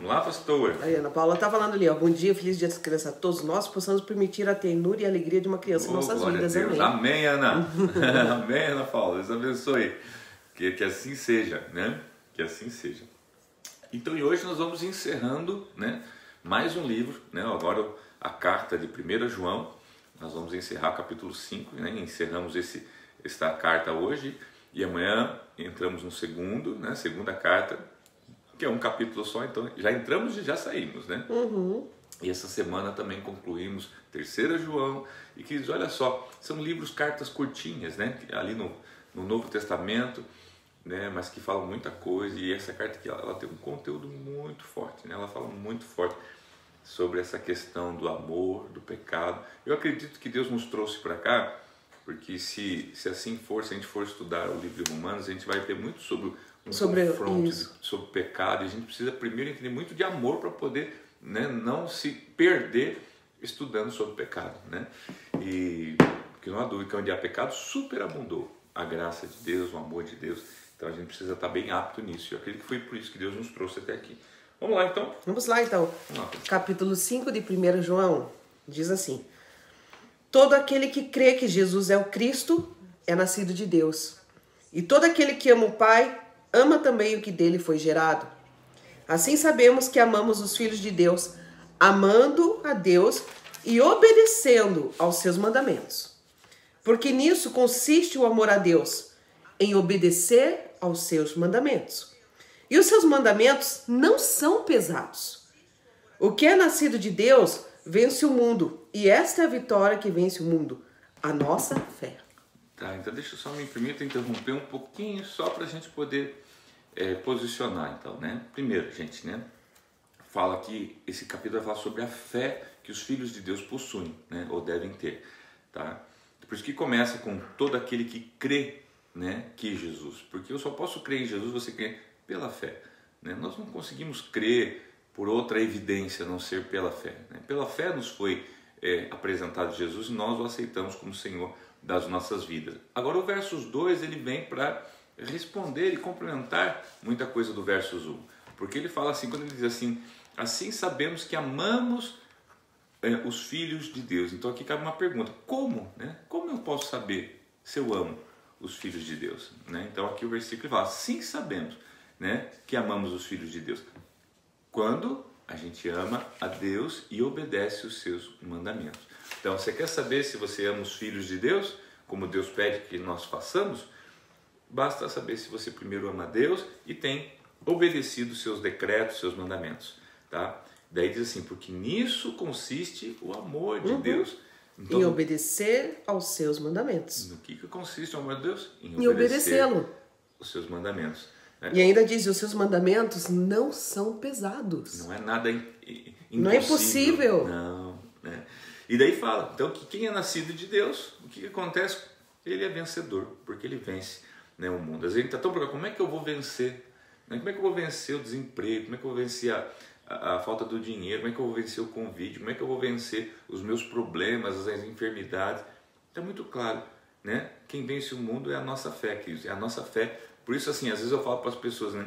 Vamos lá, pastor? A Ana Paula está falando ali, ó. Bom dia, feliz dia das crianças a todos nós, possamos permitir a ternura e a alegria de uma criança em nossas vidas. Amém. Amém, Ana. Amém, Ana Paula. Deus abençoe. Que assim seja, né? Que assim seja. Então, e hoje nós vamos encerrando, né, mais um livro, né? Agora a carta de 1 João. Nós vamos encerrar o capítulo 5, né? Encerramos esta carta hoje e amanhã entramos no segundo, né? Segunda carta, que é um capítulo só, então já entramos e já saímos, né? E essa semana também concluímos 3 João. E queridos, olha só, são livros, cartas curtinhas, né? Ali no Novo Testamento, né? Mas que falam muita coisa. E essa carta aqui, ela tem um conteúdo muito forte, né? Ela fala muito forte sobre essa questão do amor, do pecado. Eu acredito que Deus nos trouxe para cá, porque se assim for, se a gente for estudar o livro de Romanos, a gente vai ter muito sobre confronto, sobre pecado. E a gente precisa primeiro entender muito de amor para poder, né, não se perder estudando sobre pecado, né? E porque não há dúvida que onde há pecado, superabundou a graça de Deus, o amor de Deus. Então a gente precisa estar bem apto nisso. Eu acredito que foi por isso que Deus nos trouxe até aqui. Vamos lá então? Vamos lá então. Capítulo 5 de 1 João diz assim: todo aquele que crê que Jesus é o Cristo é nascido de Deus. E todo aquele que ama o Pai, ama também o que dele foi gerado. Assim sabemos que amamos os filhos de Deus, amando a Deus e obedecendo aos seus mandamentos. Porque nisso consiste o amor a Deus, em obedecer aos seus mandamentos. E os seus mandamentos não são pesados. O que é nascido de Deus vence o mundo. E esta é a vitória que vence o mundo, a nossa fé. Tá, então deixa eu só me permita interromper um pouquinho, só para a gente poder posicionar, então, né? Primeiro, gente, né? Fala que esse capítulo vai falar sobre a fé que os filhos de Deus possuem, né? Ou devem ter, tá? Por isso que começa com todo aquele que crê, né, que Jesus, porque eu só posso crer em Jesus, você crê pela fé, né? Nós não conseguimos crer por outra evidência a não ser pela fé, né? Pela fé nos foi apresentado Jesus e nós o aceitamos como Senhor das nossas vidas. Agora o versos 2 ele vem para responder e complementar muita coisa do versos 1, porque ele fala assim, quando ele diz assim sabemos que amamos os filhos de Deus. Então aqui cabe uma pergunta: como, né? Como eu posso saber se eu amo os filhos de Deus, né? Então aqui o versículo fala: sim sabemos, né, que amamos os filhos de Deus quando a gente ama a Deus e obedece os seus mandamentos. Então você quer saber se você ama os filhos de Deus, como Deus pede que nós façamos? Basta saber se você primeiro ama a Deus e tem obedecido os seus decretos, seus mandamentos, tá? Daí diz assim: porque nisso consiste o amor de Deus. Então, em obedecer aos seus mandamentos. No que consiste o amor de Deus? Em obedecê-lo. Os seus mandamentos. Né? E ainda diz: os seus mandamentos não são pesados. Não é nada impossível. Não é impossível. Não. Né? E daí fala, então, que quem é nascido de Deus, o que acontece? Ele é vencedor, porque ele vence, né, o mundo. Às vezes a gente está tão preocupado: como é que eu vou vencer? Né? Como é que eu vou vencer o desemprego? Como é que eu vou vencer a falta do dinheiro? Como é que eu vou vencer o Covid? Como é que eu vou vencer os meus problemas, as enfermidades? Está muito claro, né? Quem vence o mundo é a nossa fé, queridos, é a nossa fé. Por isso, assim, às vezes eu falo para as pessoas, né?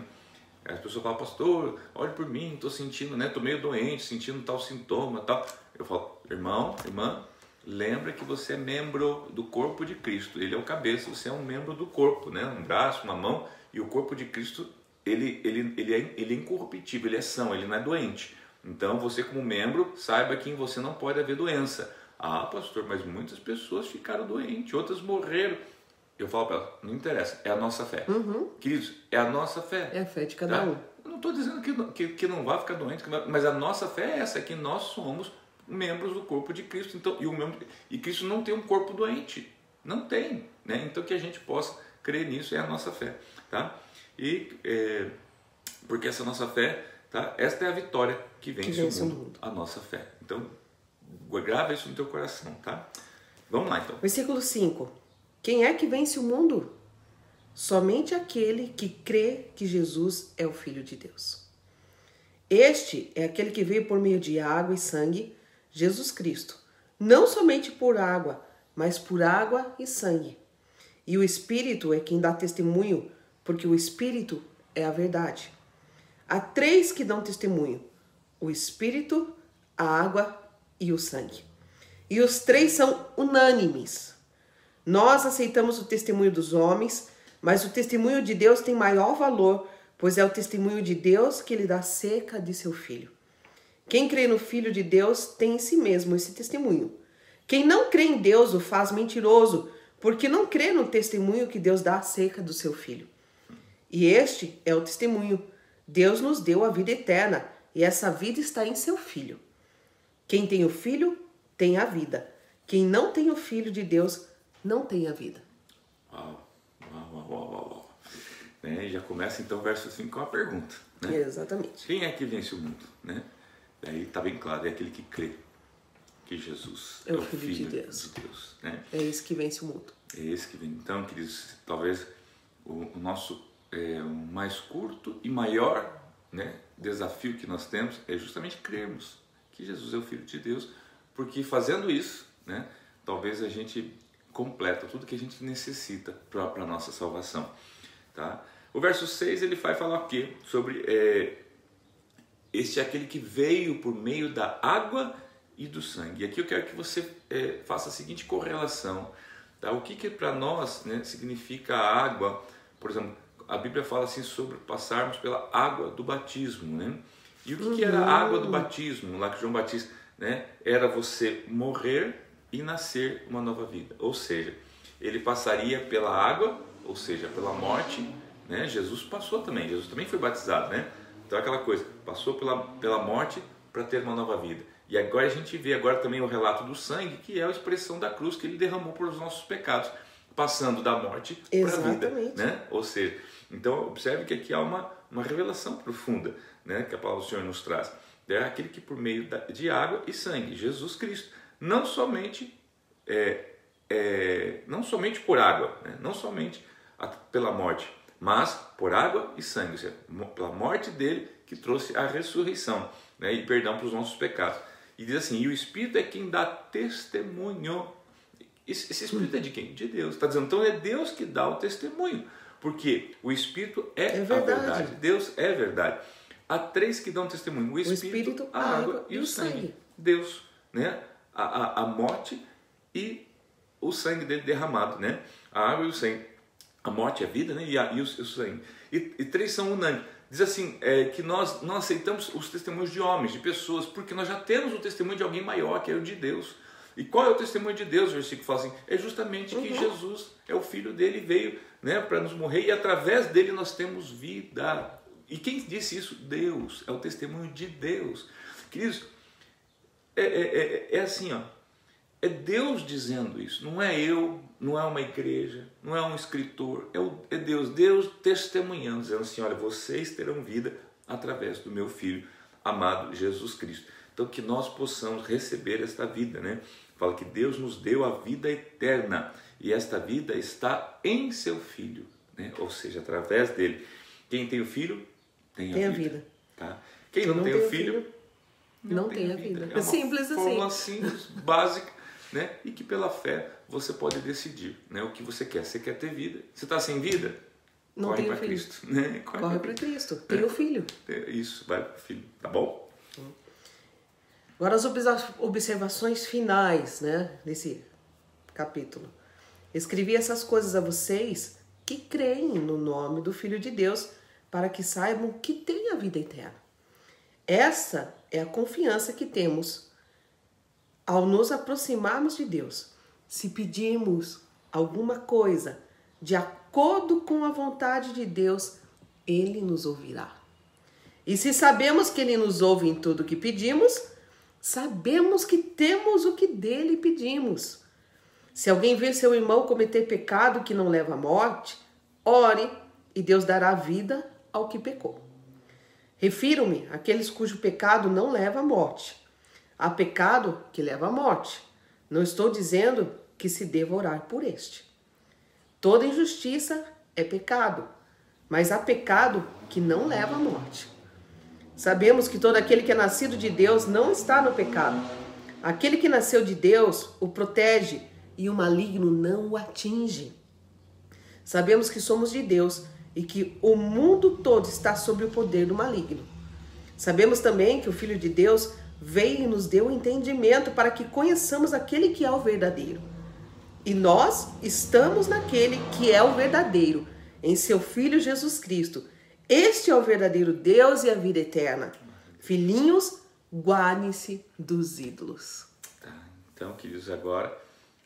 As pessoas falam: pastor, olhe por mim, estou sentindo, né? Estou meio doente, sentindo tal sintoma, tal. Eu falo: irmão, irmã, lembra que você é membro do corpo de Cristo. Ele é o cabeça, você é um membro do corpo, né? Um braço, uma mão, e o corpo de Cristo ele é incorruptível, ele é são, ele não é doente. Então você, como membro, saiba que em você não pode haver doença. Ah, pastor, mas muitas pessoas ficaram doentes, outras morreram. Eu falo para ela: não interessa, é a nossa fé. Queridos, é a nossa fé. É a fé de cada um. Eu não estou dizendo que não vai ficar doente, mas a nossa fé é essa, que nós somos membros do corpo de Cristo. Então, e Cristo não tem um corpo doente. Não tem, né? Então que a gente possa crer nisso é a nossa fé, tá? E porque essa nossa fé, tá? Esta é a vitória que vence o mundo, a nossa fé. Então, grava isso no teu coração, tá? Vamos lá, então. Versículo 5. Quem é que vence o mundo? Somente aquele que crê que Jesus é o Filho de Deus. Este é aquele que veio por meio de água e sangue, Jesus Cristo. Não somente por água, mas por água e sangue. E o Espírito é quem dá testemunho, porque o Espírito é a verdade. Há três que dão testemunho: o Espírito, a água e o sangue. E os três são unânimes. Nós aceitamos o testemunho dos homens, mas o testemunho de Deus tem maior valor, pois é o testemunho de Deus que lhe dá acerca de seu Filho. Quem crê no Filho de Deus tem em si mesmo esse testemunho. Quem não crê em Deus o faz mentiroso, porque não crê no testemunho que Deus dá acerca do seu Filho. E este é o testemunho. Deus nos deu a vida eterna, e essa vida está em seu Filho. Quem tem o Filho, tem a vida. Quem não tem o Filho de Deus, não tem a vida. Uau. Né? E já começa então o verso 5 com a pergunta. Né? Exatamente. Quem é que vence o mundo? Né? Aí está bem claro, é aquele que crê que Jesus é o Filho de Deus. Né? É esse que vence o mundo. É esse que vence. Então, queridos, talvez o nosso o mais curto e maior, né, desafio que nós temos é justamente crermos que Jesus é o Filho de Deus, porque fazendo isso, né, talvez a gente completa tudo que a gente necessita para a nossa salvação. Tá? O verso 6 ele vai falar o quê? Sobre este é aquele que veio por meio da água e do sangue. E aqui eu quero que você faça a seguinte correlação. Tá? O que para nós, né, significa a água? Por exemplo, a Bíblia fala assim sobre passarmos pela água do batismo. Né? E o que era a água do batismo? Lá que João Batista, né, era você morrer e nascer uma nova vida. Ou seja, ele passaria pela água, ou seja, pela morte. Né? Jesus passou também, Jesus também foi batizado. Né? Então aquela coisa, passou pela morte para ter uma nova vida. E agora a gente vê agora também o relato do sangue, que é a expressão da cruz que ele derramou por os nossos pecados, passando da morte para a vida. Né? Ou seja, então observe que aqui há uma revelação profunda, né, que a palavra do Senhor nos traz. É aquele que por meio de água e sangue, Jesus Cristo, não somente por água, né, não somente pela morte, mas por água e sangue, ou seja, pela morte dele que trouxe a ressurreição, né, e perdão para os nossos pecados. E diz assim, e o Espírito é quem dá testemunho. Esse Espírito é de quem? De Deus. Está dizendo, então é Deus que dá o testemunho, porque o Espírito é a verdade. Deus é verdade. Há três que dão testemunho, o Espírito, a água e o sangue. Deus, né? A morte e o sangue dele derramado, né? A água e o sangue. A morte é a vida, né? E o sangue. E três são unânimes. Diz assim, que nós não aceitamos os testemunhos de homens, de pessoas, porque nós já temos o testemunho de alguém maior, que é o de Deus. E qual é o testemunho de Deus? O versículo fala assim, é justamente que Jesus é o Filho dele, veio, né, para nos morrer, e através dele nós temos vida. E quem disse isso? Deus. É o testemunho de Deus. Queridos, é assim, ó. É Deus dizendo isso. Não é eu, não é uma igreja, não é um escritor. É Deus. Deus testemunhando, dizendo assim, olha, vocês terão vida através do meu Filho amado Jesus Cristo. Então que nós possamos receber esta vida, né? Fala que Deus nos deu a vida eterna. E esta vida está em seu Filho, né? Ou seja, através dele. Quem tem o Filho, tem a vida. Tá? Quem não tem o Filho, não tem a vida. É uma simples assim. Fórmula simples, básica, né? E que pela fé você pode decidir, né, o que você quer. Você quer ter vida? Você está sem vida? Não corre tem para Cristo. Né? Corre para Cristo. Tem o Filho. Isso, vai para o Filho. Tá bom? Agora as observações finais, né, desse capítulo. Escrevi essas coisas a vocês que creem no nome do Filho de Deus, para que saibam que têm a vida eterna. Essa é a confiança que temos ao nos aproximarmos de Deus. Se pedirmos alguma coisa de acordo com a vontade de Deus, Ele nos ouvirá. E se sabemos que Ele nos ouve em tudo o que pedimos, sabemos que temos o que dele pedimos. Se alguém ver seu irmão cometer pecado que não leva à morte, ore e Deus dará vida ao que pecou. Refiro-me àqueles cujo pecado não leva à morte. Há pecado que leva à morte. Não estou dizendo que se deva orar por este. Toda injustiça é pecado, mas há pecado que não leva à morte. Sabemos que todo aquele que é nascido de Deus não está no pecado. Aquele que nasceu de Deus o protege e o maligno não o atinge. Sabemos que somos de Deus e que o mundo todo está sob o poder do maligno. Sabemos também que o Filho de Deus veio e nos deu o entendimento para que conheçamos aquele que é o verdadeiro. E nós estamos naquele que é o verdadeiro, em seu Filho Jesus Cristo. Este é o verdadeiro Deus e a vida eterna. Filhinhos, guardem-se dos ídolos. Então, queridos, agora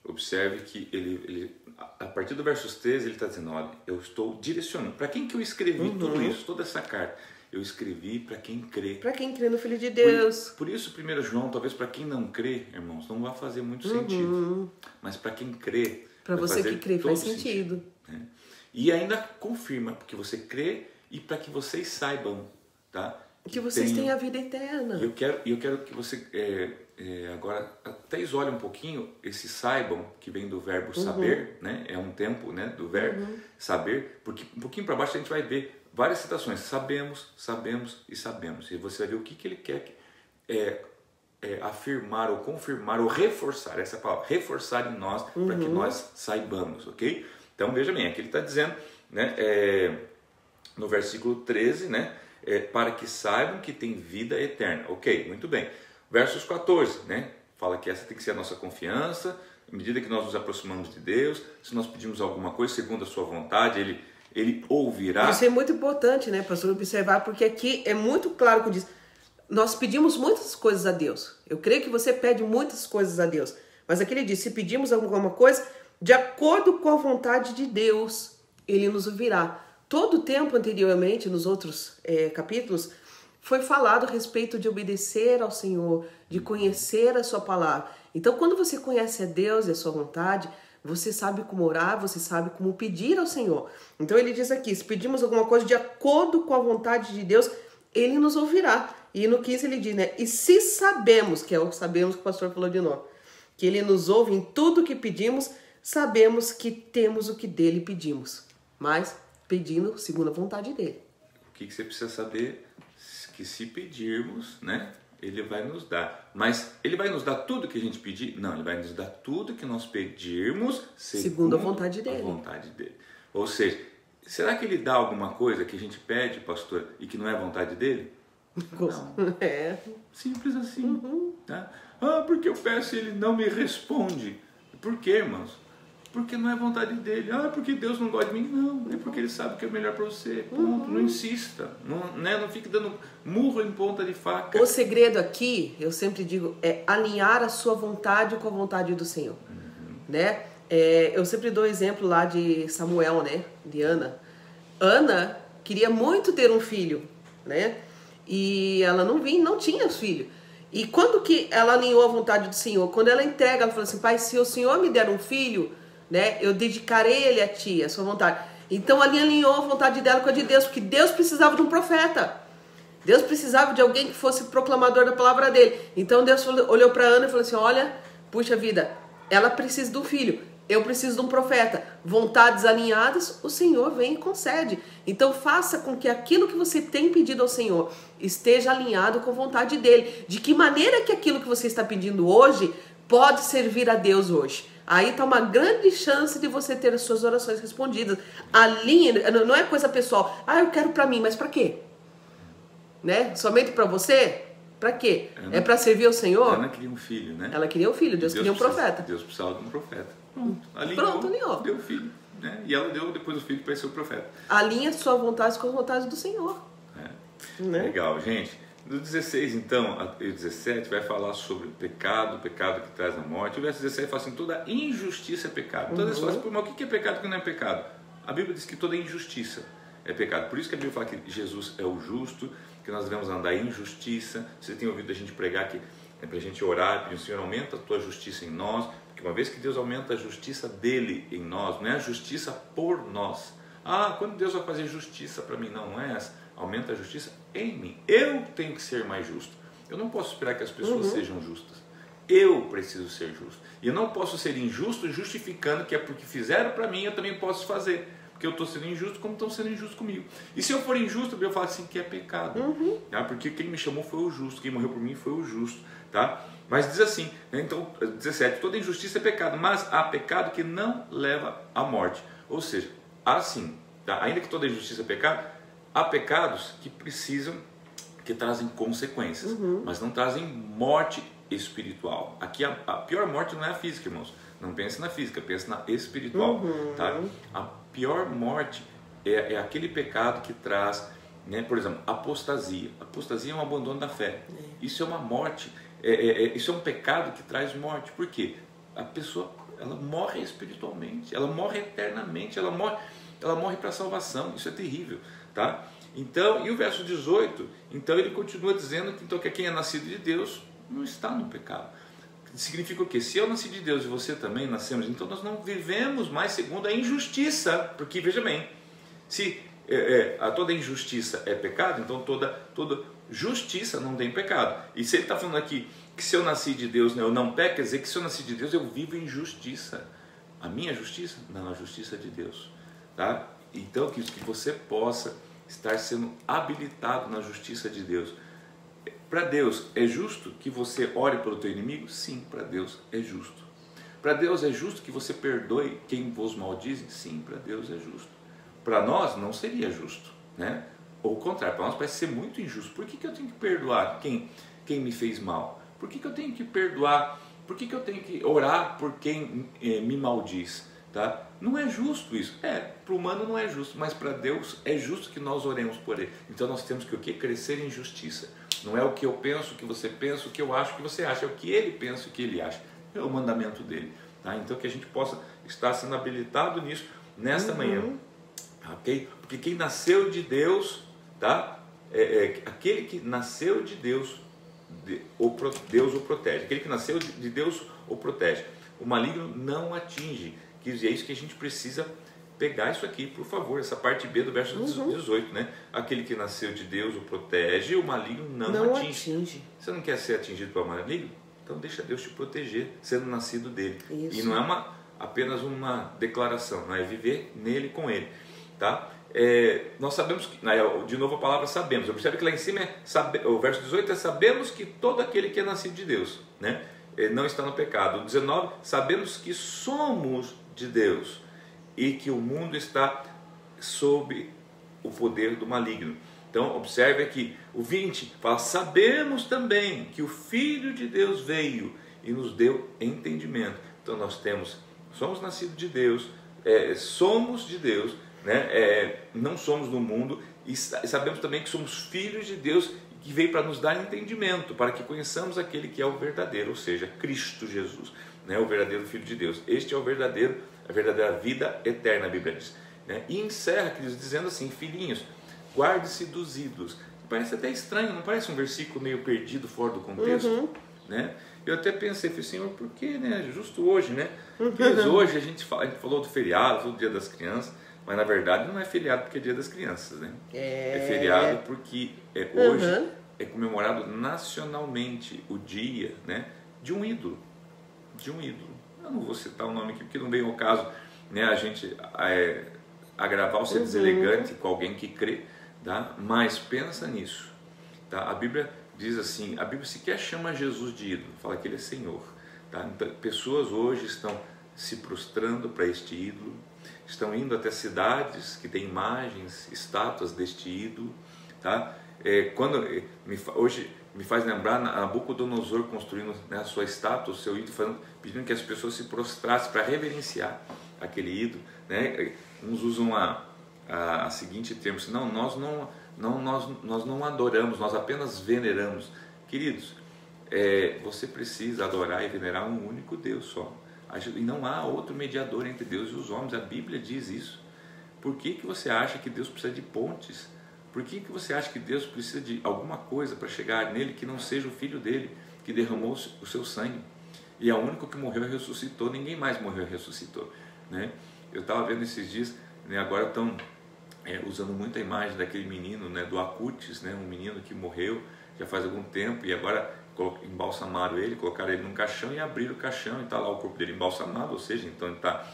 observe que ele a partir do versos 13, ele está dizendo, olha, eu estou direcionando. Para quem que eu escrevi tudo isso, toda essa carta? Eu escrevi para quem crê. Para quem crê no Filho de Deus. Por isso, 1 João, talvez para quem não crê, irmãos, não vai fazer muito sentido. Mas para quem crê, para você que crê, faz sentido. Né? E ainda confirma, porque você crê e para que vocês saibam, tá? Que vocês têm a vida eterna. E eu quero que você agora até isole um pouquinho esse saibam, que vem do verbo saber, né? É um tempo, né, do verbo saber, porque um pouquinho para baixo a gente vai ver várias citações. Sabemos, sabemos e sabemos. E você vai ver o que ele quer afirmar ou confirmar ou reforçar, essa palavra, reforçar em nós, para que nós saibamos, ok? Então veja bem, aqui ele está dizendo, né, no versículo 13, né, para que saibam que tem vida eterna. Ok, muito bem. Versos 14, né, fala que essa tem que ser a nossa confiança, à medida que nós nos aproximamos de Deus, se nós pedimos alguma coisa segundo a sua vontade, Ele ouvirá. Isso é muito importante, né, pastor, observar, porque aqui é muito claro que diz, nós pedimos muitas coisas a Deus. Eu creio que você pede muitas coisas a Deus, mas aqui ele diz, se pedimos alguma coisa, de acordo com a vontade de Deus, Ele nos ouvirá. Todo o tempo anteriormente, nos outros capítulos, foi falado a respeito de obedecer ao Senhor, de conhecer a sua palavra. Então, quando você conhece a Deus e a sua vontade, você sabe como orar, você sabe como pedir ao Senhor. Então, ele diz aqui, se pedimos alguma coisa de acordo com a vontade de Deus, Ele nos ouvirá. E no 15 ele diz, né? E se sabemos, que é o sabemos que o pastor falou de novo, que Ele nos ouve em tudo que pedimos, sabemos que temos o que dele pedimos. Mas pedindo segundo a vontade dele. O que você precisa saber? Que se pedirmos, né, Ele vai nos dar. Mas Ele vai nos dar tudo que a gente pedir? Não, Ele vai nos dar tudo que nós pedirmos segundo a vontade dele. Ou seja, será que Ele dá alguma coisa que a gente pede, pastor, e que não é vontade dele? Não. Simples assim. Tá? Porque eu peço e Ele não me responde. Por quê, irmãos? Porque não é vontade dele. Porque Deus não gosta de mim. Não, é porque Ele sabe que é melhor para você. Ponto. Não insista. Não fique dando murro em ponta de faca. O segredo aqui, eu sempre digo, é alinhar a sua vontade com a vontade do Senhor. Né? Eu sempre dou exemplo lá de Samuel, né? De Ana. Ana queria muito ter um filho, né? E ela não tinha filho. E quando que ela alinhou a vontade do Senhor? Quando ela entrega, ela falou assim, Pai, se o Senhor me der um filho, né, eu dedicarei ele a ti, a sua vontade. Então ali alinhou a vontade dela com a de Deus, porque Deus precisava de um profeta. Deus precisava de alguém que fosse proclamador da palavra dele. Então Deus olhou para Ana e falou assim, olha, puxa vida, ela precisa de um filho, eu preciso de um profeta. Vontades alinhadas, o Senhor vem e concede. Então faça com que aquilo que você tem pedido ao Senhor esteja alinhado com a vontade dele. De que maneira que aquilo que você está pedindo hoje pode servir a Deus hoje? Aí está uma grande chance de você ter as suas orações respondidas. Alinhe, não é coisa pessoal. Eu quero para mim, mas para quê? Né? Somente para você? Para quê? É para servir ao Senhor? Ana queria um filho, né? Ela queria um filho, Deus queria um profeta. Deus precisava de um profeta. Alinhou. Deu filho. Né? E ela deu depois o filho para ser o profeta. Alinha sua vontade com as vontades do Senhor. Né? Legal, gente. Do 16, então, e 17, vai falar sobre o pecado que traz a morte. O verso 17 fala assim, toda injustiça é pecado. Então, eles falam assim, mas o que é pecado e o que não é pecado? A Bíblia diz que toda injustiça é pecado. Por isso que a Bíblia fala que Jesus é o justo, que nós devemos andar em justiça. Você tem ouvido a gente pregar que é para a gente orar, pedir, Senhor, aumenta a tua justiça em nós, porque uma vez que Deus aumenta a justiça dele em nós, não é a justiça por nós. Quando Deus vai fazer justiça para mim? Não é essa. Aumenta a justiça em mim. Eu tenho que ser mais justo. Eu não posso esperar que as pessoas sejam justas. Eu preciso ser justo. E eu não posso ser injusto justificando que é porque fizeram para mim, eu também posso fazer. Porque eu estou sendo injusto como estão sendo injustos comigo. E se eu for injusto, eu falo assim que é pecado. Tá? Porque quem me chamou foi o justo. Quem morreu por mim foi o justo. Tá? Mas diz assim, né? Então, 17, toda injustiça é pecado, mas há pecado que não leva à morte. Ou seja, assim, Tá? Ainda que toda injustiça é pecado, há pecados que trazem consequências, mas não trazem morte espiritual. Aqui a pior morte não é a física, irmãos. Não pense na física, pense na espiritual. Tá? A pior morte é aquele pecado que traz, né, por exemplo, apostasia. Apostasia é um abandono da fé. Isso é uma morte. Isso é um pecado que traz morte. Por quê? A pessoa, ela morre espiritualmente, ela morre eternamente, ela morre para a salvação. Isso é terrível, tá? Então, e o verso 18, então ele continua dizendo que quem é nascido de Deus não está no pecado. Significa o quê? Se eu nasci de Deus e você também nascemos, então nós não vivemos mais segundo a injustiça, porque veja bem, se toda injustiça é pecado, então toda justiça não tem pecado. E se ele está falando aqui que se eu nasci de Deus, né, eu não peco, quer dizer que se eu nasci de Deus eu vivo em justiça. A minha justiça? Não, a justiça de Deus, tá? Então que você possa estar sendo habilitado na justiça de Deus. Para Deus é justo que você ore pelo teu inimigo? Sim, para Deus é justo. Para Deus é justo que você perdoe quem vos maldize? Sim, para Deus é justo. Para nós não seria justo, né? Ou o contrário, para nós parece ser muito injusto. Por que eu tenho que perdoar quem me fez mal? Por que eu tenho que perdoar? Por que eu tenho que orar por quem me maldiz? Tá? Não é justo isso. Para o humano não é justo, mas para Deus é justo que nós oremos por ele. Então nós temos que o quê? Crescer em justiça. Não é o que eu penso, o que você pensa, o que eu acho, o que você acha. É o que ele pensa, o que ele acha. É o mandamento dele. Tá? Então que a gente possa estar sendo habilitado nisso nesta manhã. Okay? Porque quem nasceu de Deus, tá? Aquele que nasceu de Deus, Deus o protege. Aquele que nasceu de Deus o protege. O maligno não atinge. Que é isso que a gente precisa pegar isso aqui, por favor, essa parte B do verso 18, né? Aquele que nasceu de Deus o protege, o maligno não atinge. Você não quer ser atingido pelo maligno? Então deixa Deus te proteger, sendo nascido dele. Isso. E não é apenas uma declaração, não é viver nele, com ele, tá? Nós sabemos que, de novo a palavra sabemos, eu percebo que lá em cima o verso 18 é sabemos que todo aquele que é nascido de Deus, né, não está no pecado. O 19, sabemos que somos de Deus e que o mundo está sob o poder do maligno. Então observe aqui, o 20 fala, sabemos também que o Filho de Deus veio e nos deu entendimento. Então nós somos nascidos de Deus, somos de Deus, né? Não somos do mundo, e sabemos também que somos filhos de Deus, que veio para nos dar entendimento, para que conheçamos aquele que é o verdadeiro, ou seja, Cristo Jesus, né? O verdadeiro Filho de Deus. Este é a verdadeira vida eterna, a Bíblia diz, né? E encerra, queridos, dizendo assim, filhinhos, guarde-se dos ídolos. Parece até estranho, não parece um versículo meio perdido, fora do contexto? Né? Eu até pensei, falei, Senhor, por que, né? Justo hoje, né? Porque hoje a gente falou do feriado, do Dia das Crianças, mas na verdade não é feriado porque é Dia das Crianças, né? É feriado porque hoje é comemorado nacionalmente o dia, né, de um ídolo. Eu não vou citar o nome aqui porque não vem ao caso, né, a gente agravar ou ser deselegante com alguém que crê, tá? Mas pensa nisso, tá? A Bíblia diz assim, a Bíblia sequer chama Jesus de ídolo, fala que ele é Senhor, tá? Então, pessoas hoje estão se prostrando para este ídolo, estão indo até cidades que têm imagens, estátuas deste ídolo, tá? Hoje me faz lembrar Nabucodonosor construindo, né, a sua estátua, o seu ídolo, pedindo que as pessoas se prostrassem para reverenciar aquele ídolo, né? Uns usam a seguinte termo, assim, não, nós não adoramos, nós apenas veneramos. Queridos, você precisa adorar e venerar um único Deus só. E não há outro mediador entre Deus e os homens, a Bíblia diz isso. Por que você acha que Deus precisa de pontes? Por que você acha que Deus precisa de alguma coisa para chegar nele que não seja o Filho dele, que derramou o seu sangue? E é o único que morreu e ressuscitou, ninguém mais morreu e ressuscitou, né? Eu estava vendo esses dias, né, agora estão usando muito a imagem daquele menino, né, do Acutis, né, um menino que morreu já faz algum tempo e agora embalsamaram ele, colocaram ele num caixão e abriram o caixão e está lá o corpo dele embalsamado, ou seja, então ele está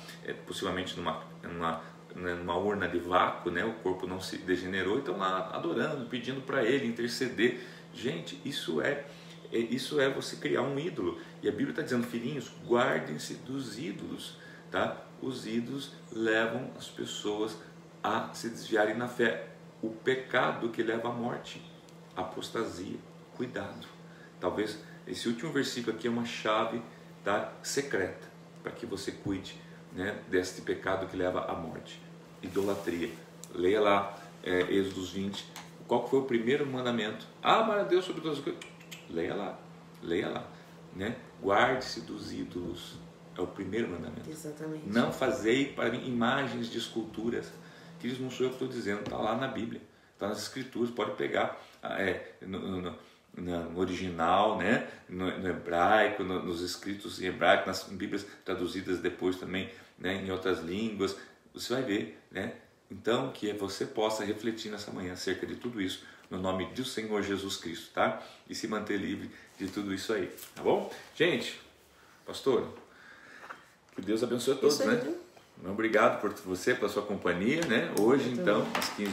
possivelmente numa urna de vácuo, né? O corpo não se degenerou, então lá adorando, pedindo para ele interceder. Gente, isso é você criar um ídolo. E a Bíblia está dizendo, filhinhos, guardem-se dos ídolos, tá? Os ídolos levam as pessoas a se desviarem na fé. O pecado que leva à morte, apostasia, cuidado. Talvez esse último versículo aqui é uma chave, tá, secreta, para que você cuide, né, deste pecado que leva à morte. Idolatria. Leia lá Êxodo 20. Qual foi o primeiro mandamento? Amar a Deus sobre todas as coisas. Leia lá, né? Guarde-se dos ídolos. É o primeiro mandamento. Exatamente. Não fazei para mim imagens de esculturas. Que isso não sou eu que estou dizendo, está lá na Bíblia, está nas Escrituras, pode pegar no original, né? no hebraico, nos escritos em hebraico, nas Bíblias traduzidas depois também, né? Em outras línguas, você vai ver, né? Então, que você possa refletir nessa manhã acerca de tudo isso, no nome do Senhor Jesus Cristo, tá? E se manter livre de tudo isso aí, tá bom? Gente, pastor, que Deus abençoe a todos, né? Obrigado por você, pela sua companhia, né? Hoje, então, às 15